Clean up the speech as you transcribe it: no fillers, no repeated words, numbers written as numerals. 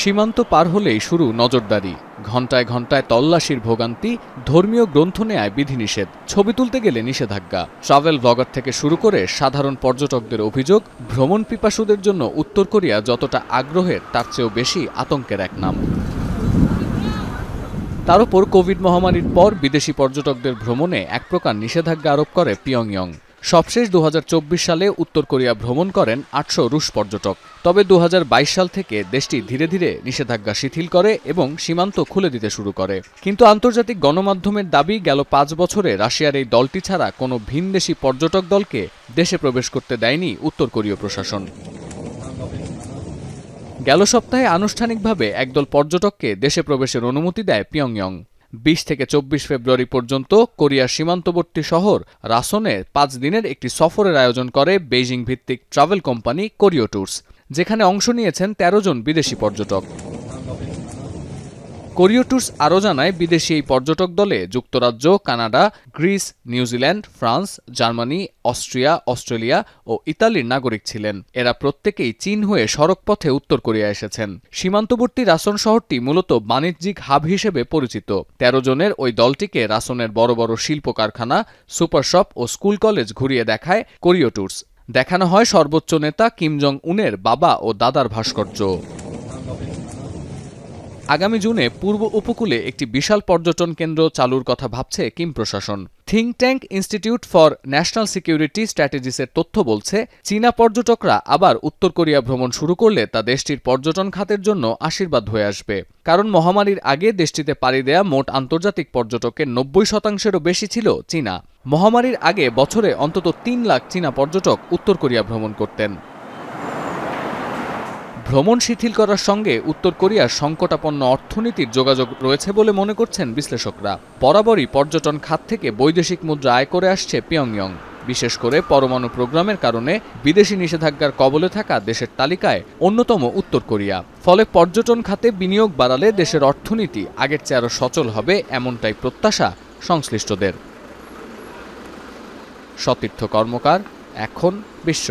সীমান্ত পার হলেই শুরু নজরদারি, ঘণ্টায় ঘণ্টায় তল্লাশির ভোগান্তি, ধর্মীয় গ্রন্থ নেয়ায় বিধিনিষেধ, ছবি তুলতে গেলে নিষেধাজ্ঞা। ট্রাভেল ব্লগার থেকে শুরু করে সাধারণ পর্যটকদের অভিযোগ, ভ্রমণ পিপাসুদের জন্য উত্তর কোরিয়া যতটা আগ্রহের তার চেয়েও বেশি আতঙ্কের এক নাম। তার উপর কোভিড মহামারীর পর বিদেশি পর্যটকদের ভ্রমণে এক প্রকার নিষেধাজ্ঞা আরোপ করে পিয়ংইয়ং। সবশেষ ২০২৪ সালে উত্তর কোরিয়া ভ্রমণ করেন ৮০০ রুশ পর্যটক। তবে ২০২২ সাল থেকে দেশটি ধীরে ধীরে নিষেধাজ্ঞা শিথিল করে এবং সীমান্ত খুলে দিতে শুরু করে। কিন্তু আন্তর্জাতিক গণমাধ্যমের দাবি, গেল ৫ বছরে রাশিয়ার এই দলটি ছাড়া কোনো ভিনদেশি পর্যটক দলকে দেশে প্রবেশ করতে দেয়নি উত্তর কোরীয় প্রশাসন। গেল সপ্তাহে আনুষ্ঠানিকভাবে একদল পর্যটককে দেশে প্রবেশের অনুমতি দেয় পিয়ংইয়ং। ২০ থেকে ২৪ ফেব্রুয়ারি পর্যন্ত কোরিয়ার সীমান্তবর্তী শহর রাসনে ৫ দিনের একটি সফরের আয়োজন করে বেইজিং ভিত্তিক ট্রাভেল কোম্পানি কোরিও ট্যুরস, যেখানে অংশ নিয়েছেন ১৩ জন বিদেশি পর্যটক। কোরিও ট্যুরস আরও জানায়, বিদেশি এই পর্যটক দলে যুক্তরাজ্য, Canada, Greece, New Zealand, France, Germany, Austria, Australia ও ইতালির নাগরিক ছিলেন। এরা প্রত্যেকেই চীন হয়ে সড়কপথে উত্তর কোরিয়া এসেছেন। সীমান্তবর্তী রাসন শহরটি মূলত বাণিজ্যিক হাব হিসেবে পরিচিত। ১৩ জনের ওই দলটিকে রাসনের বড় বড় শিল্প কারখানা, সুপার শপ ও স্কুল কলেজ ঘুরিয়ে দেখায় কোরিও ট্যুরস। দেখানো হয় সর্বোচ্চ নেতা কিম জং উনের বাবা ও দাদার ভাস্কর্য। আগামী জুনে পূর্ব উপকূলে একটি বিশাল পর্যটন কেন্দ্র চালুর কথা ভাবছে কিম প্রশাসন। Think tank institute for national security স্ট্র্যাটেজিসের তথ্য বলছে, চীনা পর্যটকরা আবার উত্তর কোরিয়া ভ্রমণ শুরু করলে তা দেশটির পর্যটন খাতের জন্য আশীর্বাদ হয়ে আসবে। কারণ মহামারীর আগে দেশটিতে পাড়ি দেয়া মোট আন্তর্জাতিক পর্যটকের ৯০%-এরও বেশি ছিল চীনা। মহামারীর আগে বছরে অন্তত ৩ লাখ চীনা পর্যটক উত্তর কোরিয়া ভ্রমণ করতেন। ভ্রমণ শিথিল করার সঙ্গে উত্তর কোরিয়ার সংকটাপন্ন অর্থনীতির যোগাযোগ রয়েছে বলে মনে করছেন বিশ্লেষকরা। বরাবরই পর্যটন খাত থেকে বৈদেশিক মুদ্রা আয় করে আসছে পিয়ংইয়ং। বিশেষ করে পরমাণু প্রোগ্রামের কারণে বিদেশি নিষেধাজ্ঞার কবলে থাকা দেশের তালিকায় অন্যতম উত্তর কোরিয়া। ফলে পর্যটন খাতে বিনিয়োগ বাড়ালে দেশের অর্থনীতি আগের চেয়ে আরও সচল হবে, এমনটাই প্রত্যাশা সংশ্লিষ্টদের। সতীর্থ কর্মকার, এখন বিশ্ব।